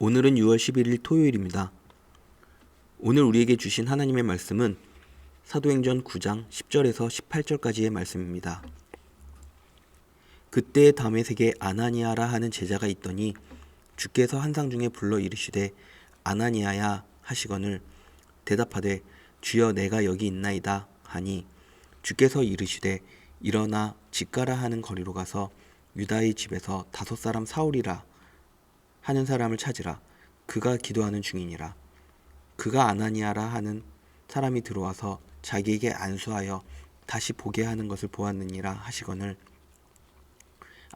오늘은 6월 11일 토요일입니다. 오늘 우리에게 주신 하나님의 말씀은 사도행전 9장 10절에서 18절까지의 말씀입니다. 그때에 다메섹에 아나니아라 하는 제자가 있더니 주께서 환상 중에 불러 이르시되 아나니아야 하시거늘 대답하되 주여 내가 여기 있나이다 하니 주께서 이르시되 일어나 직가라 하는 거리로 가서 유다의 집에서 5사람 사울이라 하는 사람을 찾으라. 그가 기도하는 중이니라. 그가 아나니아라 하는 사람이 들어와서 자기에게 안수하여 다시 보게 하는 것을 보았느니라 하시거늘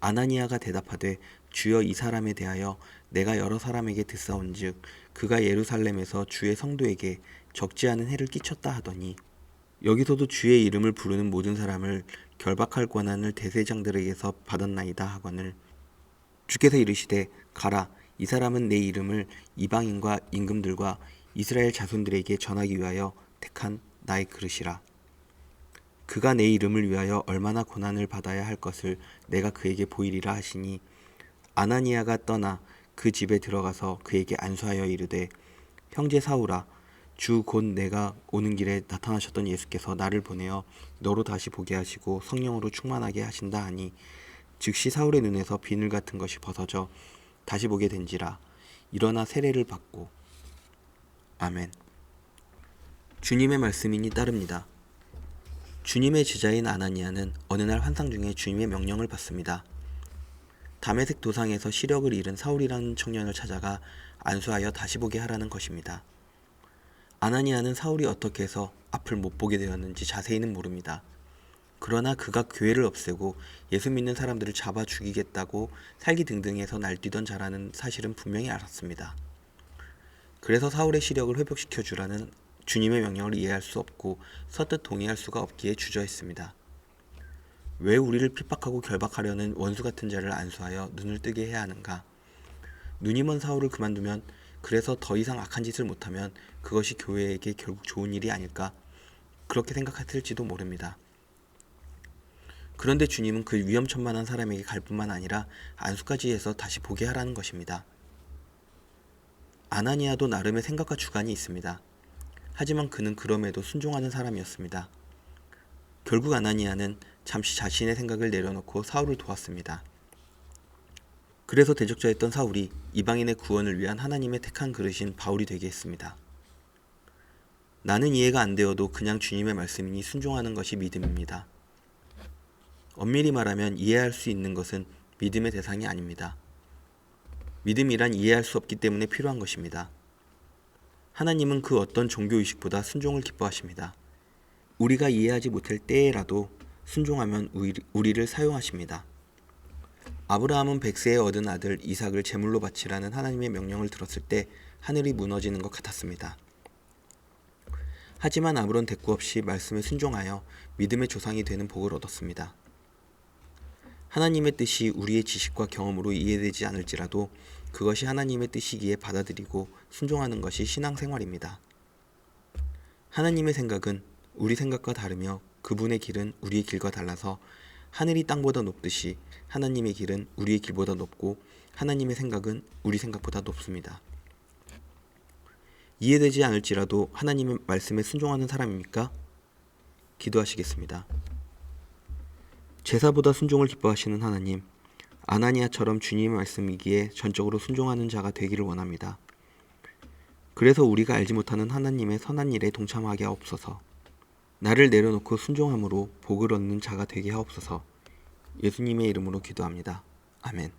아나니아가 대답하되 주여 이 사람에 대하여 내가 여러 사람에게 듣사온즉 그가 예루살렘에서 주의 성도에게 적지 않은 해를 끼쳤다 하더니 여기서도 주의 이름을 부르는 모든 사람을 결박할 권한을 대제장들에게서 받았나이다 하거늘 주께서 이르시되 가라. 이 사람은 내 이름을 이방인과 임금들과 이스라엘 자손들에게 전하기 위하여 택한 나의 그릇이라. 그가 내 이름을 위하여 얼마나 고난을 받아야 할 것을 내가 그에게 보이리라 하시니 아나니아가 떠나 그 집에 들어가서 그에게 안수하여 이르되 형제 사울아 주 곧 내가 오는 길에 나타나셨던 예수께서 나를 보내어 너로 다시 보게 하시고 성령으로 충만하게 하신다 하니 즉시 사울의 눈에서 비늘 같은 것이 벗어져 다시 보게 된지라. 일어나 세례를 받고. 아멘. 주님의 말씀이니 따릅니다. 주님의 제자인 아나니아는 어느 날 환상 중에 주님의 명령을 받습니다. 다메섹 도상에서 시력을 잃은 사울이라는 청년을 찾아가 안수하여 다시 보게 하라는 것입니다. 아나니아는 사울이 어떻게 해서 앞을 못 보게 되었는지 자세히는 모릅니다. 그러나 그가 교회를 없애고 예수 믿는 사람들을 잡아 죽이겠다고 살기등등해서 날뛰던 자라는 사실은 분명히 알았습니다. 그래서 사울의 시력을 회복시켜 주라는 주님의 명령을 이해할 수 없고 서뜻 동의할 수가 없기에 주저했습니다. 왜 우리를 핍박하고 결박하려는 원수 같은 자를 안수하여 눈을 뜨게 해야 하는가? 눈이 먼 사울을 그만두면 그래서 더 이상 악한 짓을 못하면 그것이 교회에게 결국 좋은 일이 아닐까? 그렇게 생각했을지도 모릅니다. 그런데 주님은 그 위험천만한 사람에게 갈 뿐만 아니라 안수까지 해서 다시 보게 하라는 것입니다. 아나니아도 나름의 생각과 주관이 있습니다. 하지만 그는 그럼에도 순종하는 사람이었습니다. 결국 아나니아는 잠시 자신의 생각을 내려놓고 사울을 도왔습니다. 그래서 대적자였던 사울이 이방인의 구원을 위한 하나님의 택한 그릇인 바울이 되게 했습니다. 나는 이해가 안 되어도 그냥 주님의 말씀이니 순종하는 것이 믿음입니다. 엄밀히 말하면 이해할 수 있는 것은 믿음의 대상이 아닙니다. 믿음이란 이해할 수 없기 때문에 필요한 것입니다. 하나님은 그 어떤 종교의식보다 순종을 기뻐하십니다. 우리가 이해하지 못할 때에라도 순종하면 우리를 사용하십니다. 아브라함은 100세에 얻은 아들 이삭을 제물로 바치라는 하나님의 명령을 들었을 때 하늘이 무너지는 것 같았습니다. 하지만 아무런 대꾸 없이 말씀에 순종하여 믿음의 조상이 되는 복을 얻었습니다. 하나님의 뜻이 우리의 지식과 경험으로 이해되지 않을지라도 그것이 하나님의 뜻이기에 받아들이고 순종하는 것이 신앙생활입니다. 하나님의 생각은 우리 생각과 다르며 그분의 길은 우리의 길과 달라서 하늘이 땅보다 높듯이 하나님의 길은 우리의 길보다 높고 하나님의 생각은 우리 생각보다 높습니다. 이해되지 않을지라도 하나님의 말씀에 순종하는 사람입니까? 기도하시겠습니다. 제사보다 순종을 기뻐하시는 하나님, 아나니아처럼 주님의 말씀이기에 전적으로 순종하는 자가 되기를 원합니다. 그래서 우리가 알지 못하는 하나님의 선한 일에 동참하게 하옵소서. 나를 내려놓고 순종함으로 복을 얻는 자가 되게 하옵소서. 예수님의 이름으로 기도합니다. 아멘.